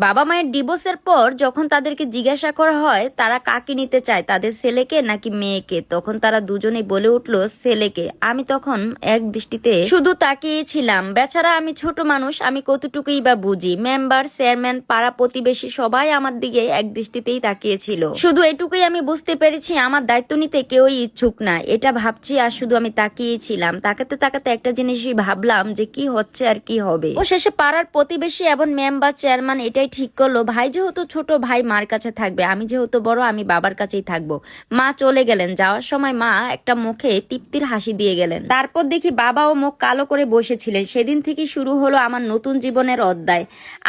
বাবা মায়ের ডিভোর্সের পর যখন তাদেরকে জিজ্ঞাসা করা হয় তারা কাকে নিতে চায়, তাদের ছেলেকে নাকি মেয়েকে, তখন তারা দুজনেই বলে উঠলো ছেলেকে। আমি তখন এক দৃষ্টিতে শুধু তাকিয়েছিলাম। বেচারা আমি ছোট মানুষ, আমি কতটুকুই বা বুঝি। মেম্বার, চেয়ারম্যান, পাড়া প্রতিবেশী সবাই আমার দিকে এক দৃষ্টিতেই তাকিয়েছিল। শুধু এটুকুই আমি বুঝতে পেরেছি আমার দায়িত্ব নিতে কেউই ইচ্ছুক না, এটা ভাবছি। আর শুধু আমি তাকিয়েছিলাম। তাকাতে তাকাতে একটা জিনিসই ভাবলাম যে কি হচ্ছে আর কি হবে। ও শেষে পাড়ার প্রতিবেশী এবং মেম্বার, চেয়ারম্যান এটাই ঠিক করলো, ভাই যেহেতু ছোট, ভাই মার কাছে থাকবে, আমি যেহেতু বড়, আমি বাবার কাছেই থাকবো। মা চলে গেলেন। যাওয়ার সময় মা একটা মুখে তৃপ্তির হাসি দিয়ে গেলেন। তারপর দেখি বাবাও মুখ কালো করে বসেছিলেন। সেদিন থেকে শুরু হলো আমার নতুন জীবনের অধ্যায়।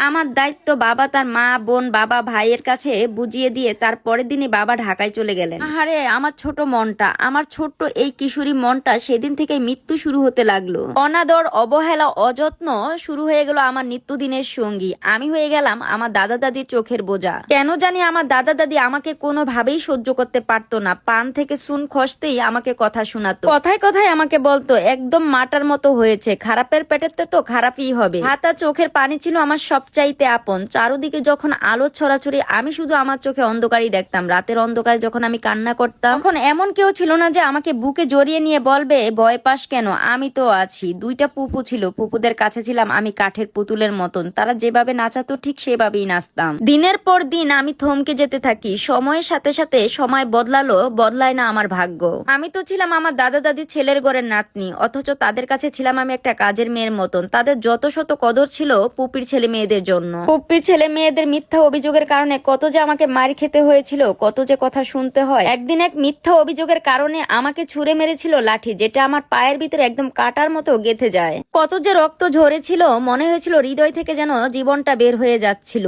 আমার দায়িত্ব বাবা তার মা, বোন, বাবা, ভাইয়ের কাছে বুঝিয়ে দিয়ে তারপরের দিনে বাবা ঢাকায় চলে গেলেন। আহারে আমার ছোট মনটা, আমার ছোট্ট এই কিশোরী মনটা সেদিন থেকে মৃত্যু শুরু হতে লাগলো। অনাদর, অবহেলা, অযত্ন শুরু হয়ে গেল আমার নিত্যদিনের সঙ্গী। আমি হয়ে গেলাম আমার দাদা দাদির চোখের বোঝা। কেন জানি আমার দাদা দাদি আমাকে কোনোভাবেই সহ্য করতে পারতো না। পান থেকে চুন খসতেই আমাকে কথা শোনাতো, কথায় কথায় আমাকে বলতো একদম মাটার মতো হয়েছে, খারাপের পেটেতে তো খারাপই হবে। হাত আর চোখের পানি ছিল আমার সবচাইতে আপন। চারদিকে যখন আলো ছড়াছড়ি, আমি শুধু আমার চোখে অন্ধকারই দেখতাম। রাতের অন্ধকারে যখন আমি কান্না করতাম, তখন এমন কেউ ছিল না যে আমাকে বুকে জড়িয়ে নিয়ে বলবে ভয় পাস কেন, আমি তো আছি। দুইটা পুপু ছিল, পুপুদের কাছে ছিলাম আমি কাঠের পুতুলের মতন। তারা যেভাবে নাচাতো ঠিক সেভাবেই নাচতাম। দিনের পর দিন আমি থমকে যেতে থাকি। সময়ের সাথে সাথে সময় বদলালো, বদলায় না আমার ভাগ্য। আমি তো ছিলাম আমার দাদা দাদির ছেলের ঘরের নাতনি, অথচ তাদের কাছে ছিলাম আমি একটা কাজের মেয়ের মতন। তাদের যত শত কদর ছিল পুপির ছেলে মেয়েদের জন্য। পুপির ছেলে মেয়েদের মিথ্যা অভিযোগের কারণে কত যে আমাকে মার খেতে হয়েছিল, কত যে কথা শুনতে হয়। একদিন এক মিথ্যা অভিযোগের কারণে আমাকে ছুঁড়ে মেরেছিল লাঠি, যেটা আমার পায়ের ভিতরে একদম কাটার মতো গেঁথে যায়। কত যে রক্ত ঝরেছিল, মনে হয়েছিল হৃদয় থেকে যেন জীবনটা বের হয়ে যাচ্ছিল।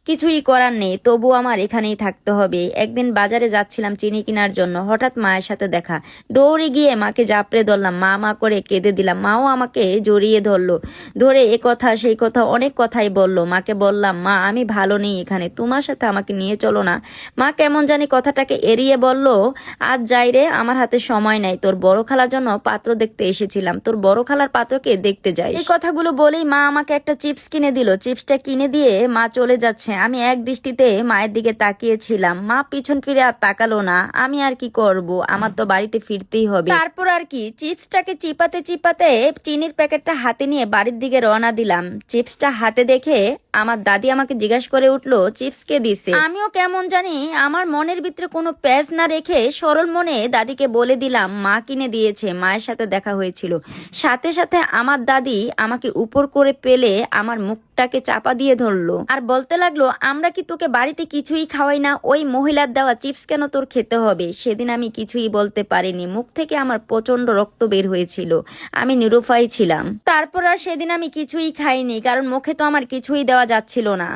কিছুই করার নেই, তবু আমার এখানেই থাকতে হবে। একদিন বাজারে যাচ্ছিলাম চিনি কেনার জন্য, হঠাৎ মায়ের সাথে দেখা। দৌড়ে গিয়ে মাকে জাপড়ে ধরলাম, মা মা করে কেঁদে দিলাম। মাও আমাকে জড়িয়ে ধরলো, ধরে এ কথা সেই কথা অনেক কথাই বললো। মাকে বললাম, মা আমি ভালো নেই এখানে, তোমার সাথে আমাকে নিয়ে চলো না। মা কেমন জানি কথাটাকে এড়িয়ে বলল, আজ যাই রে, আমার হাতে সময় নাই। তোর বড় খালার জন্য পাত্র দেখতে এসেছিলাম, তোর বড় খালার পাত্রকে দেখতে যাই। এই কথাগুলো বলেই মা আমাকে একটা চিপস কিনে দিল। চিপসটা কিনে দিয়ে মা চলে যাচ্ছে। আমি এক দৃষ্টিতে মায়ের দিকে তাকিয়েছিলাম। মা পিছন ফিরে আর তাকালো না। আমি আর কি করব, আমার তো বাড়িতে ফিরতেই হবে। তারপর আর কি, চিপসটাকে চিপাতে চিপাতে চিনির প্যাকেটটা হাতে নিয়ে বাড়ির দিকে রওনা দিলাম। চিপসটা হাতে দেখে আমার দাদি আমাকে জিজ্ঞাসা করে উঠলো, চিপস কে দিছে? আমিও কেমন জানি আমার মনের ভিতরে কোনো প্যাচ না রেখে সরল মনে দাদিকে বলে দিলাম, মা কিনে দিয়েছে, মায়ের সাথে দেখা হয়েছিল। সাথে সাথে আমার দাদি আমাকে উপর করে পেলে আমার মুখটাকে চাপা দিয়ে ধরলো আর বলতে লাগলো, আমরা কি তোকে বাড়িতে কিছুই খাওয়াই না? ওই মহিলার দেওয়া চিপস কেন তোর খেতে হবে? সেদিন আমি কিছুই বলতে পারিনি। মুখ থেকে আমার প্রচন্ড রক্ত বের হয়েছিল। আমি নিরুপায় ছিলাম। তারপর আর সেদিন আমি কিছুই খাইনি, কারণ মুখে তো আমার কিছুই দেওয়া যাচ্ছিল না।